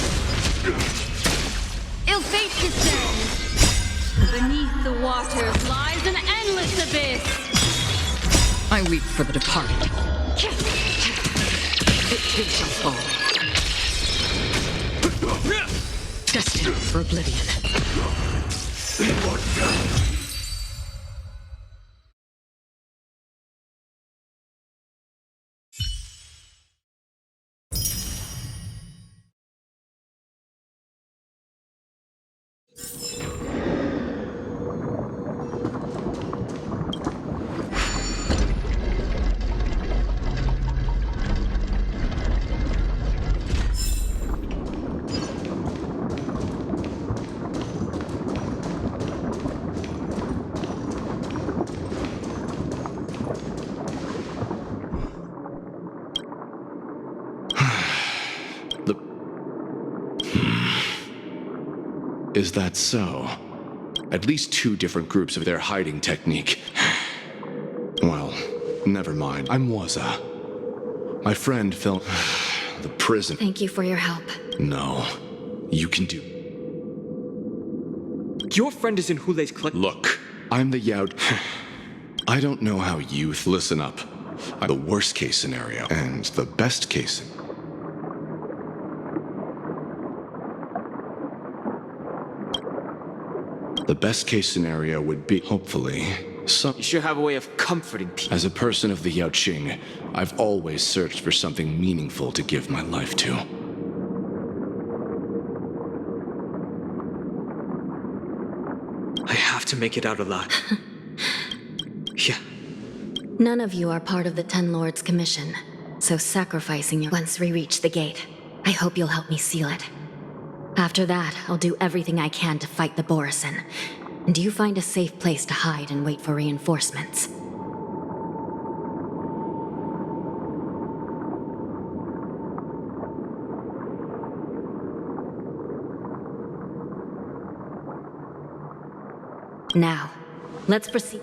[SPEAKER 20] Ill fate descends! Beneath the waters lies an endless abyss!
[SPEAKER 21] I weep for the departed. It too shall fall. Destined for oblivion.
[SPEAKER 16] Is that so? At least 2 different groups of their hiding technique. Well, never mind. I'm Waza. My friend fell... the prison.
[SPEAKER 18] Thank you for your help.
[SPEAKER 16] No. You can do...
[SPEAKER 12] Your friend is in Hulei's clutch.
[SPEAKER 16] Look, I'm the Yaod... I don't know how youth... Listen up. I'm the worst case scenario, and the best case... The best case scenario would be, hopefully,
[SPEAKER 12] You should have a way of comforting people.
[SPEAKER 16] As a person of the Yaoqing, I've always searched for something meaningful to give my life to.
[SPEAKER 12] I have to make it out alive. Yeah.
[SPEAKER 18] None of you are part of the Ten Lords' commission, so sacrificing you once we reach the gate. I hope you'll help me seal it. After that, I'll do everything I can to fight the Borisin. And you find a safe place to hide and wait for reinforcements. Now, let's proceed.